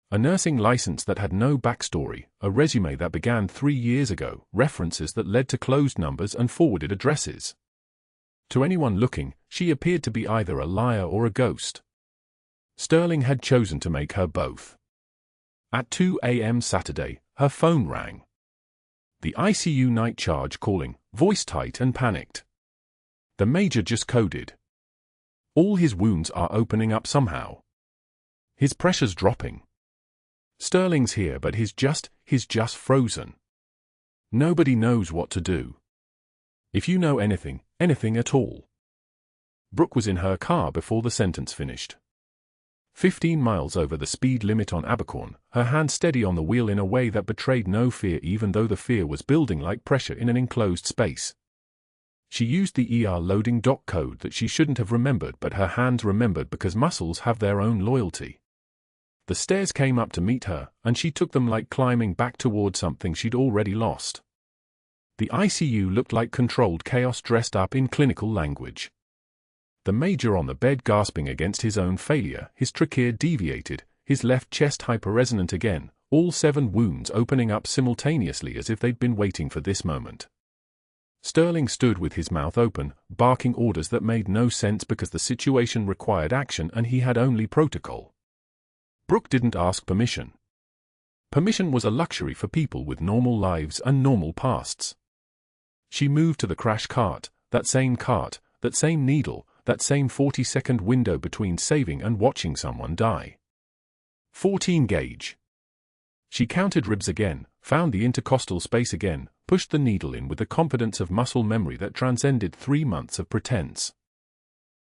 A nursing license that had no backstory, a resume that began 3 years ago, references that led to closed numbers and forwarded addresses. To anyone looking, she appeared to be either a liar or a ghost. Sterling had chosen to make her both. At 2 a.m. Saturday, her phone rang. The ICU night charge calling, voice tight and panicked. The major just coded. "All his wounds are opening up somehow. His pressure's dropping. Sterling's here, but he's just frozen. Nobody knows what to do. If you know anything at all." Brooke was in her car before the sentence finished. 15 miles over the speed limit on Abercorn, her hand steady on the wheel in a way that betrayed no fear, even though the fear was building like pressure in an enclosed space. She used the ER loading dock code that she shouldn't have remembered, but her hands remembered because muscles have their own loyalty. The stairs came up to meet her, and she took them like climbing back toward something she'd already lost. The ICU looked like controlled chaos dressed up in clinical language. The major on the bed gasping against his own failure, his trachea deviated, his left chest hyperresonant again, all 7 wounds opening up simultaneously as if they'd been waiting for this moment. Sterling stood with his mouth open, barking orders that made no sense because the situation required action and he had only protocol. Brooke didn't ask permission. Permission was a luxury for people with normal lives and normal pasts. She moved to the crash cart, that same needle, that same 40-second window between saving and watching someone die. 14 gauge. She counted ribs again, found the intercostal space again, pushed the needle in with the confidence of muscle memory that transcended 3 months of pretense.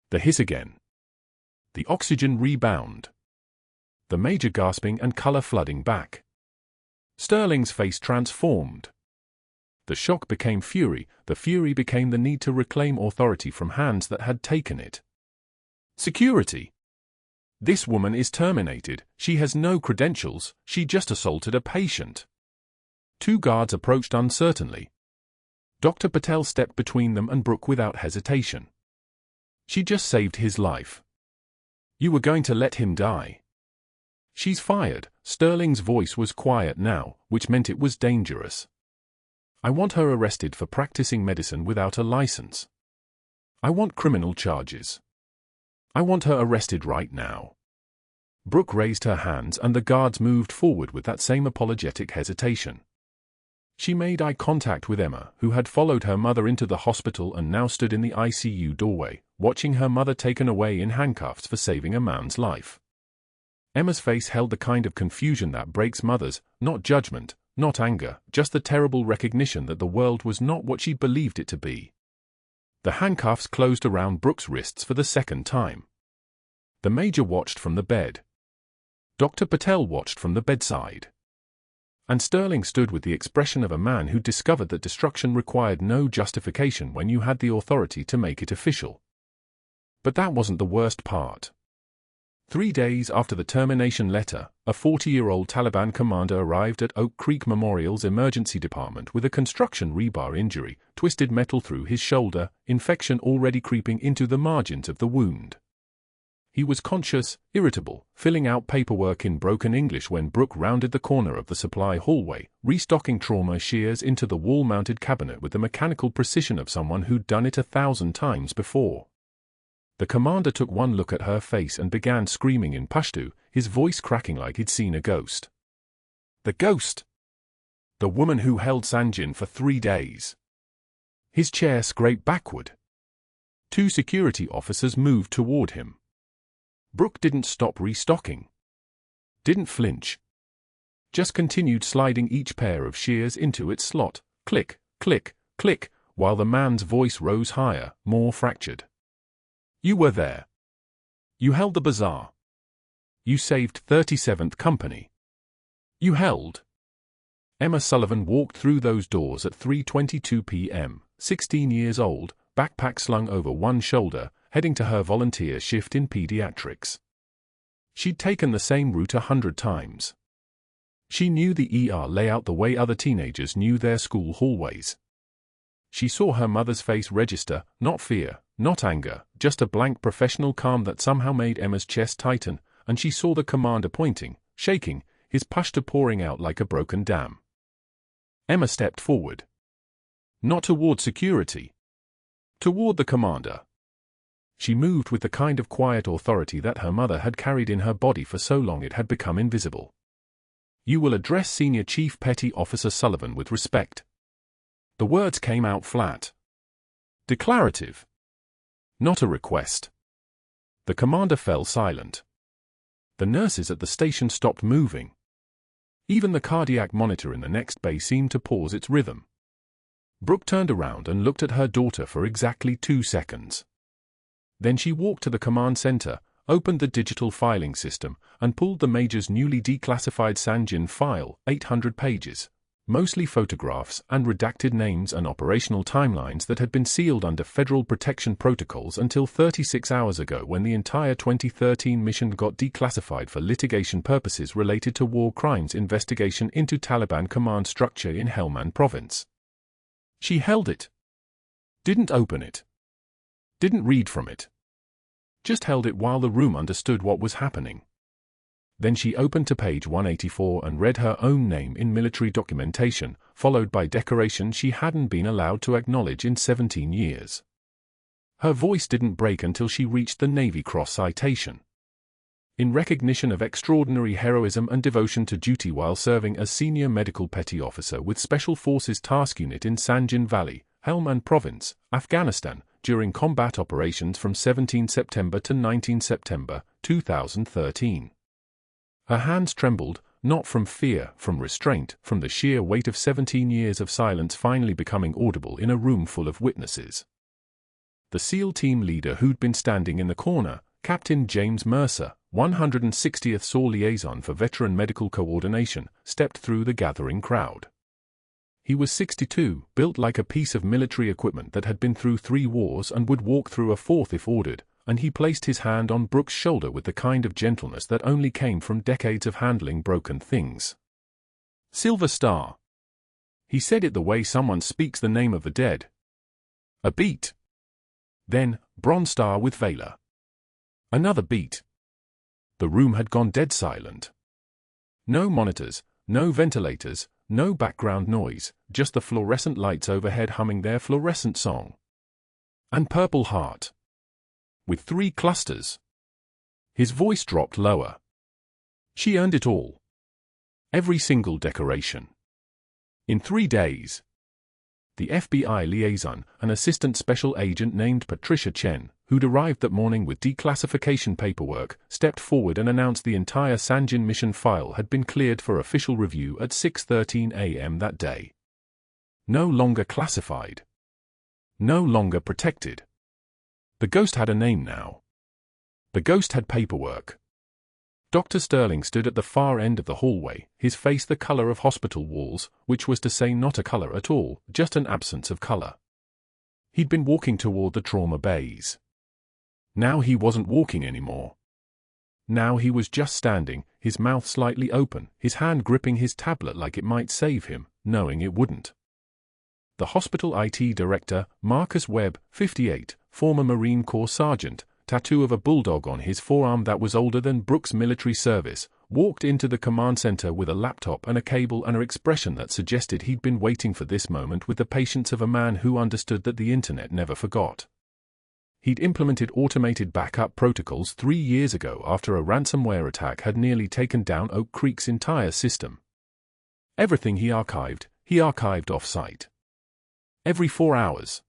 The hiss again. The oxygen rebound. The major gasping and color flooding back. Sterling's face transformed. The shock became fury, the fury became the need to reclaim authority from hands that had taken it. Security. This woman is terminated, she has no credentials, she just assaulted a patient. 2 guards approached uncertainly. Dr. Patel stepped between them and Brooke without hesitation. She just saved his life. You were going to let him die. She's fired. Sterling's voice was quiet now, which meant it was dangerous. I want her arrested for practicing medicine without a license. I want criminal charges. I want her arrested right now. Brooke raised her hands and the guards moved forward with that same apologetic hesitation. She made eye contact with Emma, who had followed her mother into the hospital and now stood in the ICU doorway, watching her mother taken away in handcuffs for saving a man's life. Emma's face held the kind of confusion that breaks mothers, not judgment, not anger, just the terrible recognition that the world was not what she believed it to be. The handcuffs closed around Brooke's wrists for the second time. The Major watched from the bed. Dr. Patel watched from the bedside. And Sterling stood with the expression of a man who discovered that destruction required no justification when you had the authority to make it official. But that wasn't the worst part. 3 days after the termination letter, a 40-year-old Taliban commander arrived at Oak Creek Memorial's emergency department with a construction rebar injury, twisted metal through his shoulder, infection already creeping into the margins of the wound. He was conscious, irritable, filling out paperwork in broken English when Brooke rounded the corner of the supply hallway, restocking trauma shears into the wall-mounted cabinet with the mechanical precision of someone who'd done it 1,000 times before. The commander took one look at her face and began screaming in Pashto, his voice cracking like he'd seen a ghost. The ghost! The woman who held Sangin for 3 days. His chair scraped backward. 2 security officers moved toward him. Brooke didn't stop restocking. Didn't flinch. Just continued sliding each pair of shears into its slot, click, click, click, while the man's voice rose higher, more fractured. You were there. You held the bazaar. You saved 37th Company. You held. Emma Sullivan walked through those doors at 3:22 p.m., 16 years old, backpack slung over one shoulder, heading to her volunteer shift in pediatrics. She'd taken the same route 100 times. She knew the ER layout the way other teenagers knew their school hallways. She saw her mother's face register, not fear, not anger, just a blank professional calm that somehow made Emma's chest tighten, and she saw the commander pointing, shaking, his Pashto pouring out like a broken dam. Emma stepped forward. Not toward security. Toward the commander. She moved with the kind of quiet authority that her mother had carried in her body for so long it had become invisible. You will address Senior Chief Petty Officer Sullivan with respect. The words came out flat. Declarative. Not a request. The commander fell silent. The nurses at the station stopped moving. Even the cardiac monitor in the next bay seemed to pause its rhythm. Brooke turned around and looked at her daughter for exactly 2 seconds. Then she walked to the command center, opened the digital filing system, and pulled the Major's newly declassified Sangin file, 800 pages, mostly photographs and redacted names and operational timelines that had been sealed under federal protection protocols until 36 hours ago when the entire 2013 mission got declassified for litigation purposes related to war crimes investigation into Taliban command structure in Helmand province. She held it. Didn't open it. Didn't read from it. Just held it while the room understood what was happening. Then she opened to page 184 and read her own name in military documentation, followed by decoration she hadn't been allowed to acknowledge in 17 years. Her voice didn't break until she reached the Navy Cross citation. In recognition of extraordinary heroism and devotion to duty while serving as senior medical petty officer with Special Forces Task Unit in Sangin Valley, Helmand Province, Afghanistan, during combat operations from 17 September to 19 September 2013. Her hands trembled, not from fear, from restraint, from the sheer weight of 17 years of silence finally becoming audible in a room full of witnesses. The SEAL team leader who'd been standing in the corner, Captain James Mercer, 160th SOAR Liaison for Veteran Medical Coordination, stepped through the gathering crowd. He was 62, built like a piece of military equipment that had been through 3 wars and would walk through a 4th if ordered, and he placed his hand on Brooke's shoulder with the kind of gentleness that only came from decades of handling broken things. Silver Star. He said it the way someone speaks the name of the dead. A beat. Then, Bronze Star with Valor. Another beat. The room had gone dead silent. No monitors, no ventilators, no background noise, just the fluorescent lights overhead humming their fluorescent song. And Purple Heart. With 3 clusters. His voice dropped lower. She earned it all. Every single decoration. In 3 days. The FBI liaison, an assistant special agent named Patricia Chen, who'd arrived that morning with declassification paperwork, stepped forward and announced the entire Sangin mission file had been cleared for official review at 6:13 a.m. that day. No longer classified. No longer protected. The ghost had a name now. The ghost had paperwork. Dr. Sterling stood at the far end of the hallway, his face the color of hospital walls, which was to say not a color at all, just an absence of color. He'd been walking toward the trauma bays. Now he wasn't walking anymore. Now he was just standing, his mouth slightly open, his hand gripping his tablet like it might save him, knowing it wouldn't. The hospital IT director, Marcus Webb, 58, former Marine Corps sergeant, tattoo of a bulldog on his forearm that was older than Brooke's military service, walked into the command center with a laptop and a cable and an expression that suggested he'd been waiting for this moment with the patience of a man who understood that the internet never forgot. He'd implemented automated backup protocols 3 years ago after a ransomware attack had nearly taken down Oak Creek's entire system. Everything he archived off-site. Every 4 hours.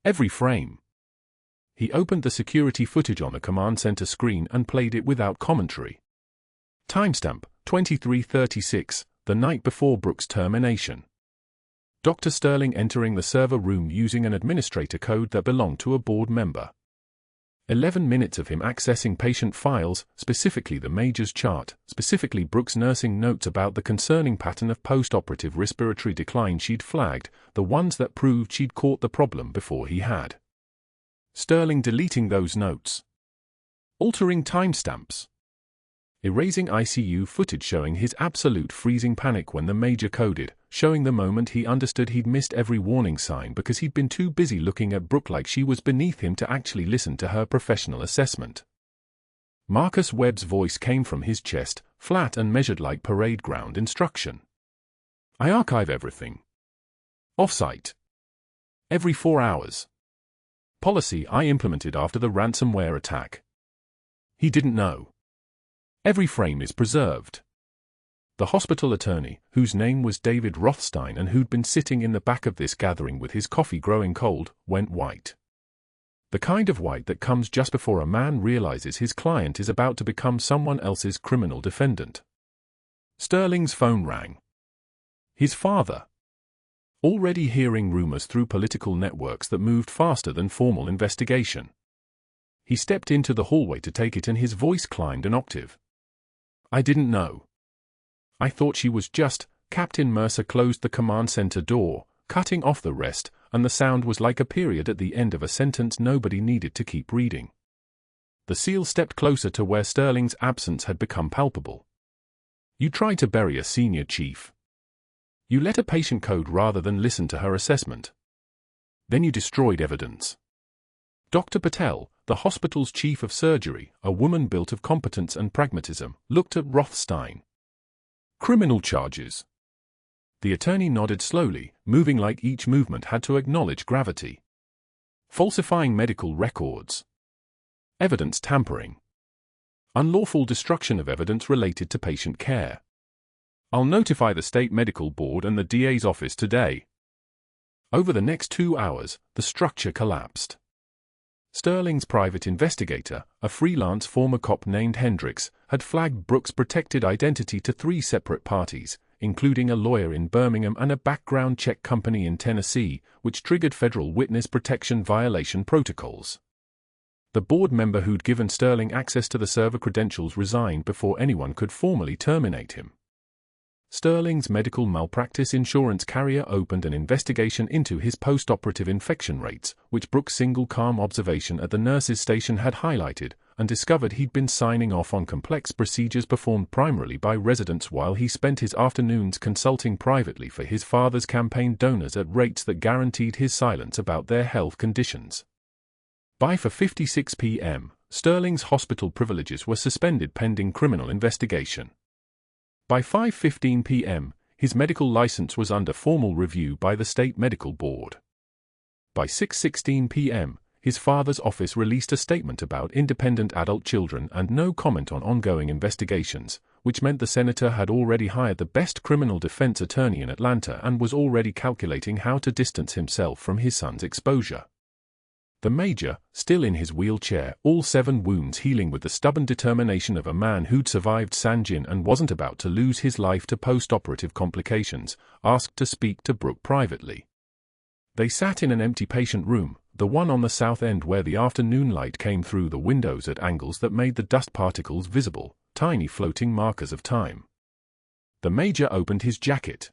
Every frame. He opened the security footage on the command center screen and played it without commentary. Timestamp, 23:36, the night before Brooke's termination. Dr. Sterling entering the server room using an administrator code that belonged to a board member. 11 minutes of him accessing patient files, specifically the Major's chart, specifically Brooke's nursing notes about the concerning pattern of post-operative respiratory decline she'd flagged, the ones that proved she'd caught the problem before he had. Sterling deleting those notes. Altering timestamps. Erasing ICU footage showing his absolute freezing panic when the Major coded, showing the moment he understood he'd missed every warning sign because he'd been too busy looking at Brooke like she was beneath him to actually listen to her professional assessment. Marcus Webb's voice came from his chest, flat and measured like parade ground instruction. I archive everything. Offsite. Every 4 hours. Policy I implemented after the ransomware attack. He didn't know. Every frame is preserved. The hospital attorney, whose name was David Rothstein and who'd been sitting in the back of this gathering with his coffee growing cold, went white. The kind of white that comes just before a man realizes his client is about to become someone else's criminal defendant. Sterling's phone rang. His father. Already hearing rumors through political networks that moved faster than formal investigation. He stepped into the hallway to take it and his voice climbed an octave. I didn't know. I thought she was just. Captain Mercer closed the command center door, cutting off the rest, and the sound was like a period at the end of a sentence nobody needed to keep reading. The SEAL stepped closer to where Sterling's absence had become palpable. You tried to bury a senior chief. You let a patient code rather than listen to her assessment. Then you destroyed evidence. Dr. Patel, the hospital's chief of surgery, a woman built of competence and pragmatism, looked at Rothstein. Criminal charges. The attorney nodded slowly, moving like each movement had to acknowledge gravity. Falsifying medical records. Evidence tampering. Unlawful destruction of evidence related to patient care. I'll notify the state medical board and the DA's office today. Over the next 2 hours, the structure collapsed. Sterling's private investigator, a freelance former cop named Hendricks, had flagged Brooke's protected identity to 3 separate parties, including a lawyer in Birmingham and a background check company in Tennessee, which triggered federal witness protection violation protocols. The board member who'd given Sterling access to the server credentials resigned before anyone could formally terminate him. Sterling's medical malpractice insurance carrier opened an investigation into his post-operative infection rates, which Brooke's single calm observation at the nurse's station had highlighted, and discovered he'd been signing off on complex procedures performed primarily by residents while he spent his afternoons consulting privately for his father's campaign donors at rates that guaranteed his silence about their health conditions. By 4:56 p.m., Sterling's hospital privileges were suspended pending criminal investigation. By 5:15 p.m., his medical license was under formal review by the state medical board. By 6:16 p.m., his father's office released a statement about independent adult children and no comment on ongoing investigations, which meant the senator had already hired the best criminal defense attorney in Atlanta and was already calculating how to distance himself from his son's exposure. The Major, still in his wheelchair, all 7 wounds healing with the stubborn determination of a man who'd survived Sangin and wasn't about to lose his life to post-operative complications, asked to speak to Brooke privately. They sat in an empty patient room, the one on the south end where the afternoon light came through the windows at angles that made the dust particles visible, tiny floating markers of time. The Major opened his jacket.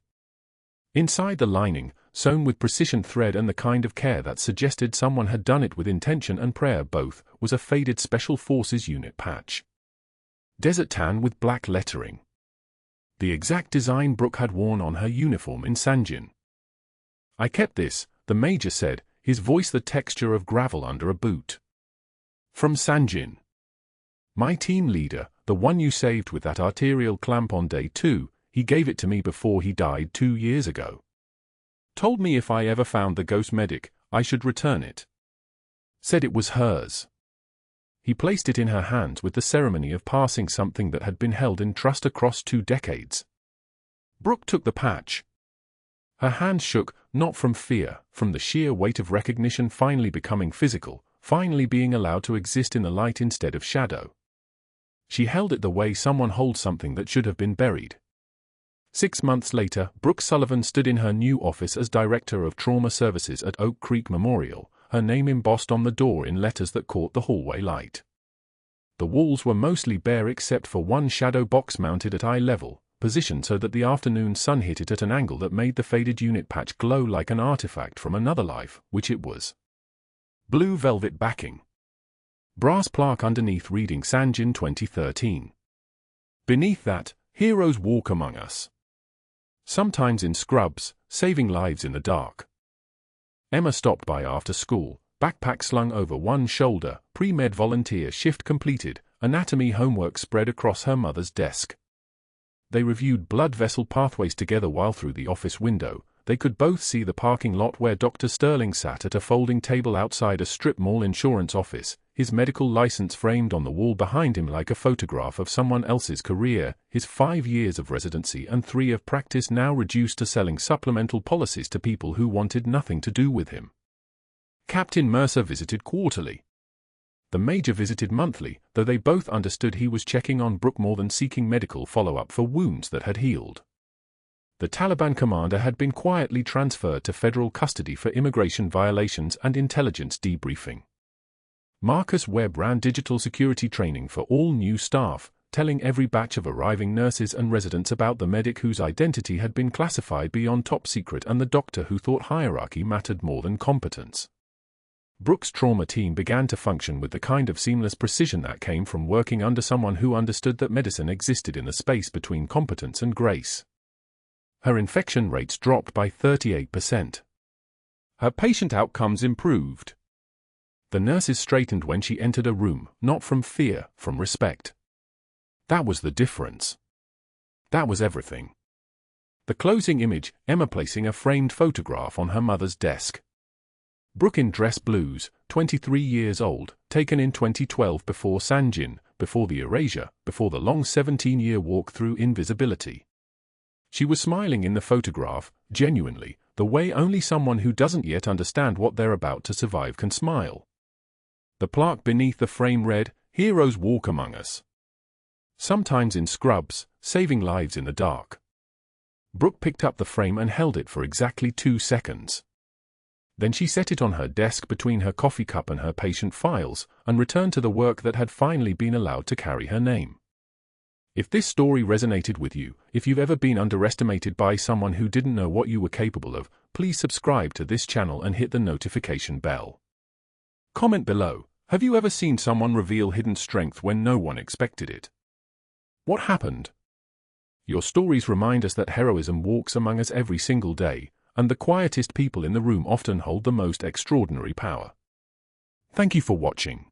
Inside the lining, sewn with precision thread and the kind of care that suggested someone had done it with intention and prayer both, was a faded Special Forces unit patch. Desert tan with black lettering. The exact design Brooke had worn on her uniform in Sangin. "I kept this," the Major said, his voice the texture of gravel under a boot. "From Sangin. My team leader, the one you saved with that arterial clamp on day 2, he gave it to me before he died 2 years ago. Told me if I ever found the ghost medic, I should return it. Said it was hers." He placed it in her hands with the ceremony of passing something that had been held in trust across 2 decades. Brooke took the patch. Her hand shook, not from fear, from the sheer weight of recognition finally becoming physical, finally being allowed to exist in the light instead of shadow. She held it the way someone holds something that should have been buried. 6 months later, Brooke Sullivan stood in her new office as Director of Trauma Services at Oak Creek Memorial, her name embossed on the door in letters that caught the hallway light. The walls were mostly bare except for one shadow box mounted at eye level, positioned so that the afternoon sun hit it at an angle that made the faded unit patch glow like an artifact from another life, which it was. Blue velvet backing. Brass plaque underneath reading Sangin 2013. Beneath that, "Heroes walk among us. Sometimes in scrubs, saving lives in the dark." Emma stopped by after school, backpack slung over one shoulder, pre-med volunteer shift completed, anatomy homework spread across her mother's desk. They reviewed blood vessel pathways together while through the office window, they could both see the parking lot where Dr. Sterling sat at a folding table outside a strip mall insurance office, his medical license framed on the wall behind him like a photograph of someone else's career, his 5 years of residency and 3 of practice now reduced to selling supplemental policies to people who wanted nothing to do with him. Captain Mercer visited quarterly. The Major visited monthly, though they both understood he was checking on Brooke more than seeking medical follow-up for wounds that had healed. The Taliban commander had been quietly transferred to federal custody for immigration violations and intelligence debriefing. Marcus Webb ran digital security training for all new staff, telling every batch of arriving nurses and residents about the medic whose identity had been classified beyond top secret and the doctor who thought hierarchy mattered more than competence. Brooke's trauma team began to function with the kind of seamless precision that came from working under someone who understood that medicine existed in the space between competence and grace. Her infection rates dropped by 38%. Her patient outcomes improved. The nurses straightened when she entered a room, not from fear, from respect. That was the difference. That was everything. The closing image, Emma placing a framed photograph on her mother's desk. Brooke in dress blues, 23 years old, taken in 2012 before Sangin, before the erasure, before the long 17-year walk through invisibility. She was smiling in the photograph, genuinely, the way only someone who doesn't yet understand what they're about to survive can smile. The plaque beneath the frame read, "Heroes walk among us. Sometimes in scrubs, saving lives in the dark." Brooke picked up the frame and held it for exactly 2 seconds. Then she set it on her desk between her coffee cup and her patient files, and returned to the work that had finally been allowed to carry her name. If this story resonated with you, if you've ever been underestimated by someone who didn't know what you were capable of, please subscribe to this channel and hit the notification bell. Comment below, have you ever seen someone reveal hidden strength when no one expected it? What happened? Your stories remind us that heroism walks among us every single day, and the quietest people in the room often hold the most extraordinary power. Thank you for watching.